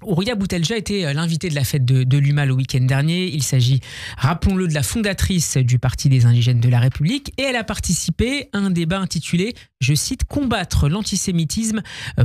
Houriya Boutelja était l'invité de la fête de l'UMA le week-end dernier. Il s'agit, rappelons-le, de la fondatrice du Parti des indigènes de la République et elle a participé à un débat intitulé, je cite, « Combattre l'antisémitisme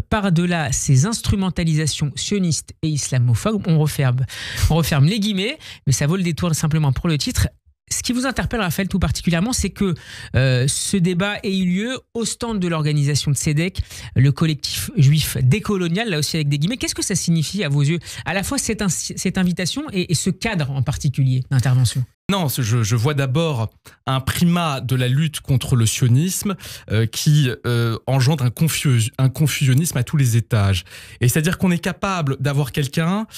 par-delà ses instrumentalisations sionistes et islamophobes ». On referme les guillemets, mais ça vaut le détour simplement pour le titre. Ce qui vous interpelle, Raphaël, tout particulièrement, c'est que ce débat ait eu lieu au stand de l'organisation de CEDEC, le collectif juif décolonial, là aussi avec des guillemets. Qu'est-ce que ça signifie à vos yeux, à la fois cette invitation et ce cadre en particulier d'intervention? Non, je vois d'abord un primat de la lutte contre le sionisme qui engendre un confusionnisme à tous les étages. Et c'est-à-dire qu'on est capable d'avoir quelqu'un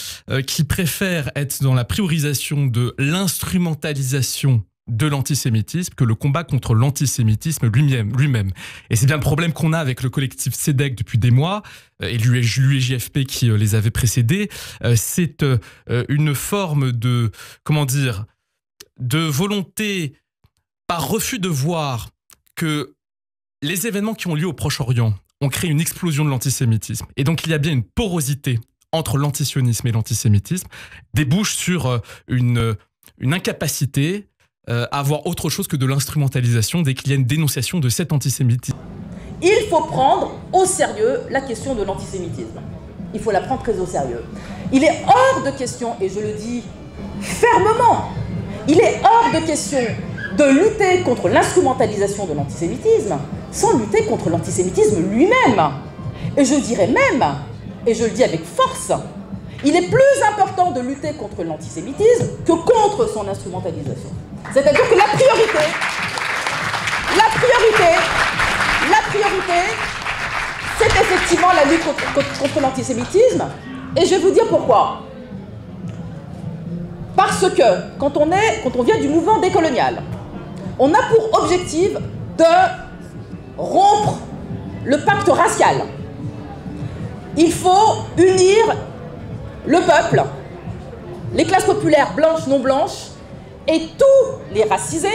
qui préfère être dans la priorisation de l'instrumentalisation de l'antisémitisme que le combat contre l'antisémitisme lui-même. Et c'est bien le problème qu'on a avec le collectif CEDEC depuis des mois, et l'UEJFP qui les avait précédés. C'est une forme de, de volonté, par refus de voir que les événements qui ont lieu au Proche-Orient ont créé une explosion de l'antisémitisme. Et donc il y a bien une porosité entre l'antisionisme et l'antisémitisme, débouche sur une incapacité à voir autre chose que de l'instrumentalisation dès qu'il y a une dénonciation de cet antisémitisme. Il faut prendre au sérieux la question de l'antisémitisme. Il faut la prendre très au sérieux. Il est hors de question, et je le dis fermement, il est hors de question de lutter contre l'instrumentalisation de l'antisémitisme sans lutter contre l'antisémitisme lui-même. Et je dirais même, et je le dis avec force, il est plus important de lutter contre l'antisémitisme que contre son instrumentalisation. C'est-à-dire que la priorité, c'est effectivement la lutte contre l'antisémitisme. Et je vais vous dire pourquoi. Parce que quand on vient du mouvement décolonial, on a pour objectif de rompre le pacte racial. Il faut unir le peuple, les classes populaires blanches, non blanches, et tous les racisés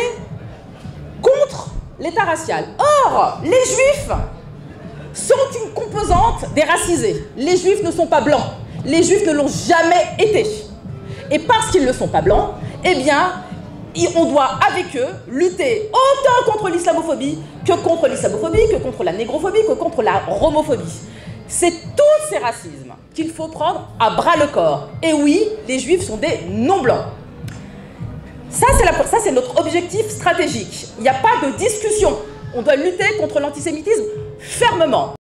contre l'État racial. Or, les Juifs sont une composante des racisés. Les Juifs ne sont pas blancs. Les Juifs ne l'ont jamais été. Et parce qu'ils ne sont pas blancs, eh bien, on doit avec eux lutter autant contre l'islamophobie, que contre la négrophobie, que contre la romophobie. C'est tous ces racismes qu'il faut prendre à bras le corps. Et oui, les Juifs sont des non-blancs. Ça, c'est notre objectif stratégique. Il n'y a pas de discussion. On doit lutter contre l'antisémitisme fermement.